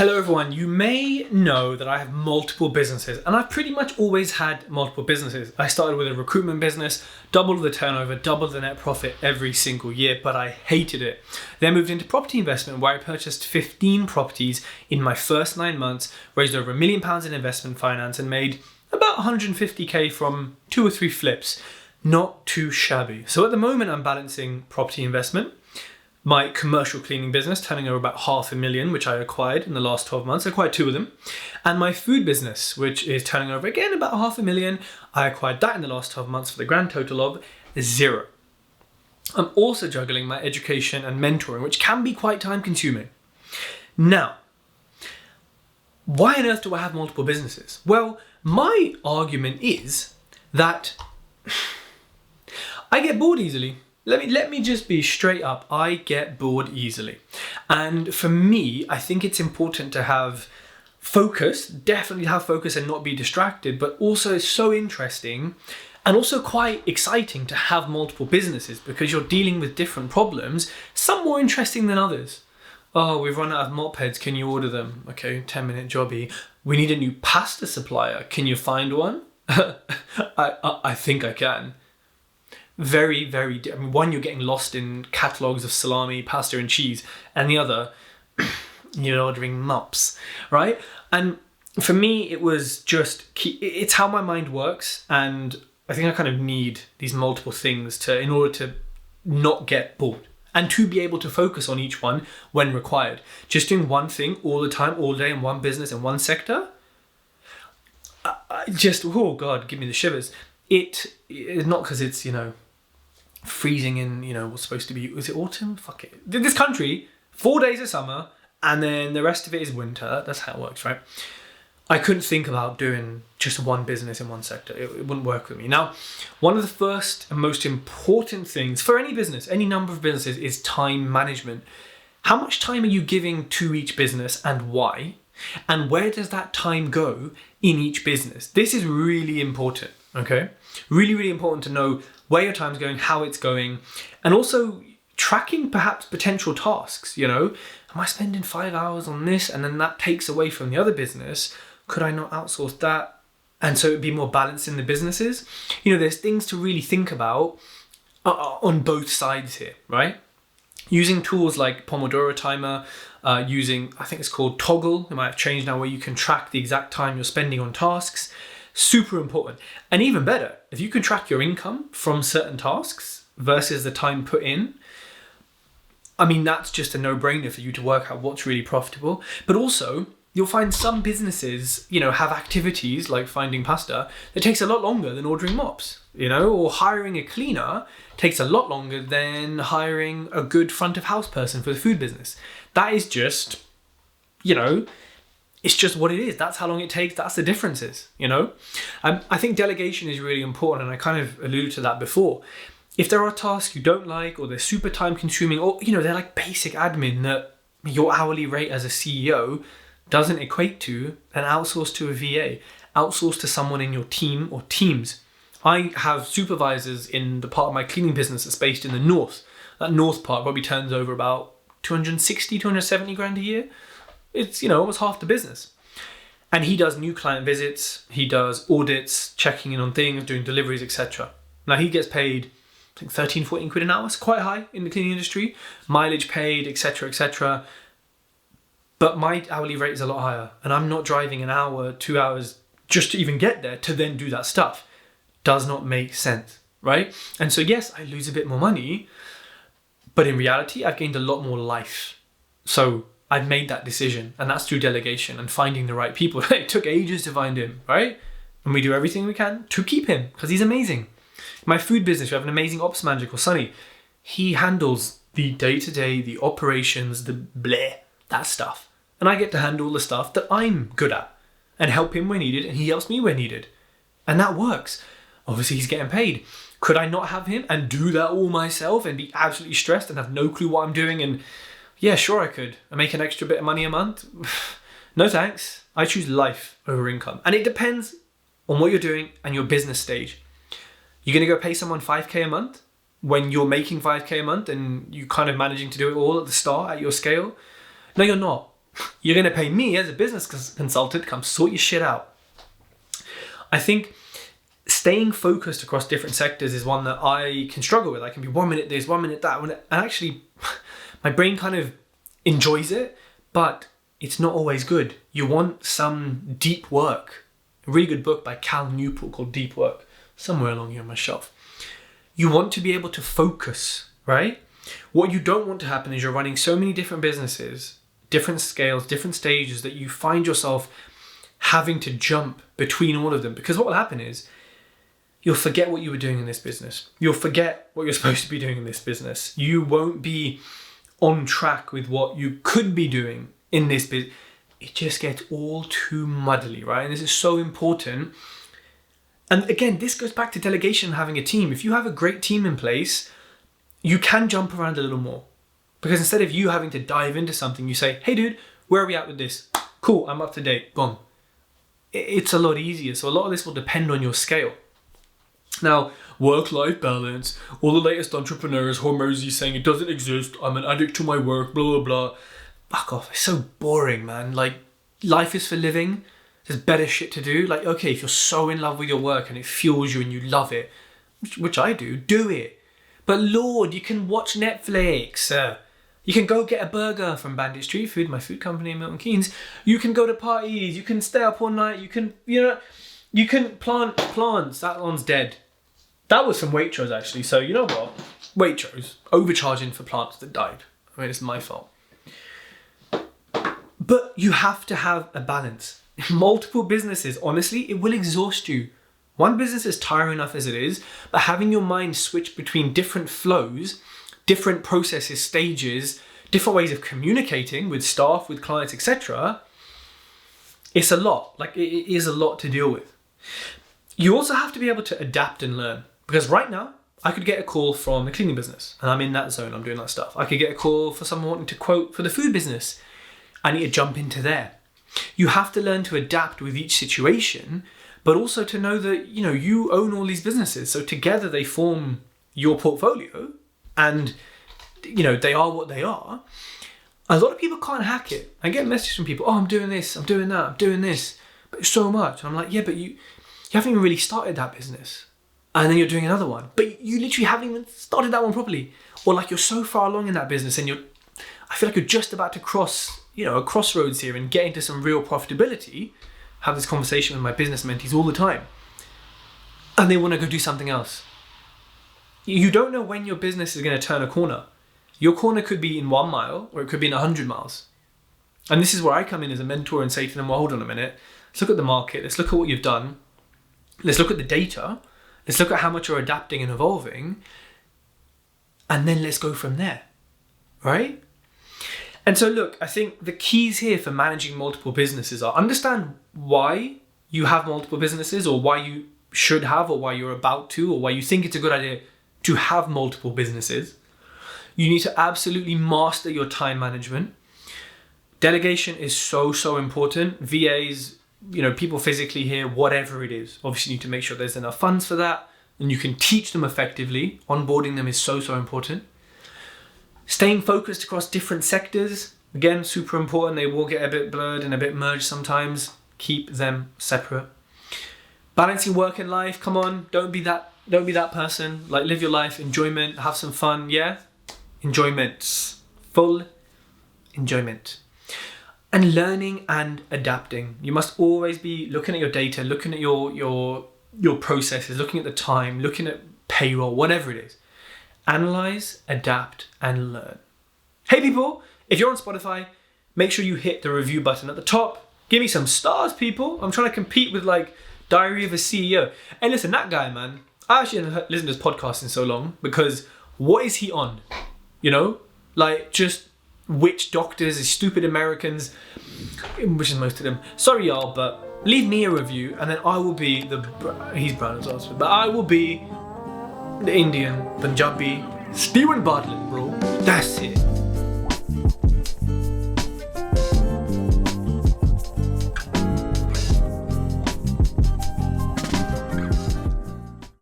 Hello everyone, you may know that I have multiple businesses and I've pretty much always had multiple businesses. I started with a recruitment business, doubled the turnover, doubled the net profit every single year, but I hated it. Then moved into property investment where I purchased 15 properties in my first 9 months, raised over £1 million in investment finance and made about 150k from 2 or 3 flips. Not too shabby. So at the moment I'm balancing property investment, my commercial cleaning business, turning over about £500,000, which I acquired in the last 12 months. I acquired 2 of them. And my food business, which is turning over again about £500,000. I acquired that in the last 12 months for the grand total of 0. I'm also juggling my education and mentoring, which can be quite time consuming. Now, why on earth do I have multiple businesses? Well, my argument is that I get bored easily. Let me just be straight up. I get bored easily. And for me, I think it's important to have focus, definitely have focus and not be distracted, but also it's so interesting and also quite exciting to have multiple businesses because you're dealing with different problems, some more interesting than others. Oh, we've run out of mop heads. Can you order them? Okay, 10-minute jobby. We need a new pasta supplier. Can you find one? I think I can. Very, one, you're getting lost in catalogues of salami, pasta and cheese, and the other, you're ordering mops, right? And for me, it was just, it's how my mind works, and I think I kind of need these multiple things in order to not get bored, and to be able to focus on each one when required. Just doing one thing all the time, all day in one business, in one sector, oh God, give me the shivers. It's not because it's, freezing in, what's supposed to be, is it autumn? Fuck it. This country, 4 days of summer, and then the rest of it is winter. That's how it works, right? I couldn't think about doing just one business in one sector. It wouldn't work with me. Now, one of the first and most important things for any business, any number of businesses, is time management. How much time are you giving to each business and why? And where does that time go in each business? This is really important, okay? Really, really important to know where your time's going, how it's going, and also tracking perhaps potential tasks, Am I spending 5 hours on this and then that takes away from the other business? Could I not outsource that? And so it'd be more balanced in the businesses. There's things to really think about on both sides here, right? Using tools like Pomodoro timer, using, I think it's called Toggle. It might have changed now where you can track the exact time you're spending on tasks. Super important. And even better, if you can track your income from certain tasks versus the time put in, that's just a no-brainer for you to work out what's really profitable. But also, you'll find some businesses, have activities like finding pasta that takes a lot longer than ordering mops, or hiring a cleaner takes a lot longer than hiring a good front of house person for the food business. That is just, it's just what it is. That's how long it takes. That's the differences, I think delegation is really important, and I kind of alluded to that before. If there are tasks you don't like, or they're super time consuming, or, they're like basic admin that your hourly rate as a CEO doesn't equate to, then outsource to a VA, outsource to someone in your team or teams. I have supervisors in the part of my cleaning business that's based in the north. That north part probably turns over about 260, 270 grand a year. It's, almost half the business. And he does new client visits, he does audits, checking in on things, doing deliveries, etc. Now he gets paid, I think 13, 14 quid an hour. It's quite high in the cleaning industry. Mileage paid, etc., etc. But my hourly rate is a lot higher. And I'm not driving an hour, 2 hours just to even get there to then do that stuff. Does not make sense, right? And so yes, I lose a bit more money, but in reality, I've gained a lot more life. So I've made that decision, and that's through delegation and finding the right people. It took ages to find him, right? And we do everything we can to keep him because he's amazing. In my food business, we have an amazing ops manager called Sonny. He handles the day-to-day, the operations, the bleh, that stuff. And I get to handle the stuff that I'm good at and help him when needed, and he helps me when needed. And that works. Obviously, he's getting paid. Could I not have him and do that all myself and be absolutely stressed and have no clue what I'm doing? And yeah, sure I could. I make an extra bit of money a month. No thanks. I choose life over income. And it depends on what you're doing and your business stage. You're going to go pay someone 5k a month when you're making 5k a month and you kind of managing to do it all at the start at your scale? No, you're not. You're going to pay me as a business consultant to come sort your shit out. I think staying focused across different sectors is one that I can struggle with. I can be 1 minute this, 1 minute that. And actually, my brain kind of enjoys it, but it's not always good. You want some deep work. A really good book by Cal Newport called Deep Work, somewhere along here on my shelf. You want to be able to focus, right? What you don't want to happen is you're running so many different businesses, different scales, different stages, that you find yourself having to jump between all of them. Because what will happen is you'll forget what you were doing in this business. You'll forget what you're supposed to be doing in this business. You won't be on track with what you could be doing in this business. It just gets all too muddly, right? And this is so important. And again, this goes back to delegation and having a team. If you have a great team in place, you can jump around a little more. Because instead of you having to dive into something, you say, hey dude, where are we at with this? Cool, I'm up to date, boom. It's a lot easier. So a lot of this will depend on your scale. Now, work-life balance, all the latest entrepreneurs, Hormozy saying it doesn't exist, I'm an addict to my work, blah, blah, blah. Fuck off, it's so boring, man. Like, life is for living. There's better shit to do. Like, okay, if you're so in love with your work and it fuels you and you love it, which I do it. But Lord, you can watch Netflix. You can go get a burger from Bandit Street Food, my food company in Milton Keynes. You can go to parties. You can stay up all night. You can, you can plant plants. That one's dead. That was from Waitrose, actually. So, you know what? Waitrose, overcharging for plants that died. I mean, it's my fault. But you have to have a balance. Multiple businesses, honestly, it will exhaust you. One business is tiring enough as it is, but having your mind switch between different flows, different processes, stages, different ways of communicating with staff, with clients, etc., it's a lot. Like, it is a lot to deal with. You also have to be able to adapt and learn. Because right now, I could get a call from the cleaning business, and I'm in that zone, I'm doing that stuff. I could get a call for someone wanting to quote for the food business. I need to jump into there. You have to learn to adapt with each situation, but also to know that, you own all these businesses. So together they form your portfolio, and, they are what they are. A lot of people can't hack it. I get messages from people, oh, I'm doing this, I'm doing that, I'm doing this, but it's so much. And I'm like, yeah, but you haven't even really started that business. And then you're doing another one, but you literally haven't even started that one properly. Or like you're so far along in that business and I feel like you're just about to cross, a crossroads here and get into some real profitability. Have this conversation with my business mentees all the time. And they want to go do something else. You don't know when your business is going to turn a corner. Your corner could be in 1 mile or it could be in 100 miles. And this is where I come in as a mentor and say to them, well, hold on a minute. Let's look at the market. Let's look at what you've done. Let's look at the data. Let's look at how much you're adapting and evolving. And then let's go from there. Right? And so look, I think the keys here for managing multiple businesses are understand why you have multiple businesses, or why you should have, or why you're about to, or why you think it's a good idea to have multiple businesses. You need to absolutely master your time management. Delegation is so important. VAs, people physically here, whatever it is. Obviously you need to make sure there's enough funds for that and you can teach them effectively. Onboarding them is so important. Staying focused across different sectors, again, super important. They will get a bit blurred and a bit merged sometimes. Keep them separate. Balancing work and life, come on, don't be that person. Like, live your life, enjoyment, have some fun, yeah? Enjoyment, full enjoyment. And learning and adapting. You must always be looking at your data, looking at your processes, looking at the time, looking at payroll, whatever it is. Analyze, adapt, and learn. Hey people, if you're on Spotify, make sure you hit the review button at the top. Give me some stars, people. I'm trying to compete with like Diary of a CEO. Hey, listen, that guy, man, I actually haven't listened to his podcast in so long, because what is he on? Like just witch doctors, these stupid Americans, which is most of them. Sorry, y'all, but leave me a review, and then I will be he's brown as well, but I will be the Indian, Punjabi, Stephen Bartlett, bro. That's it.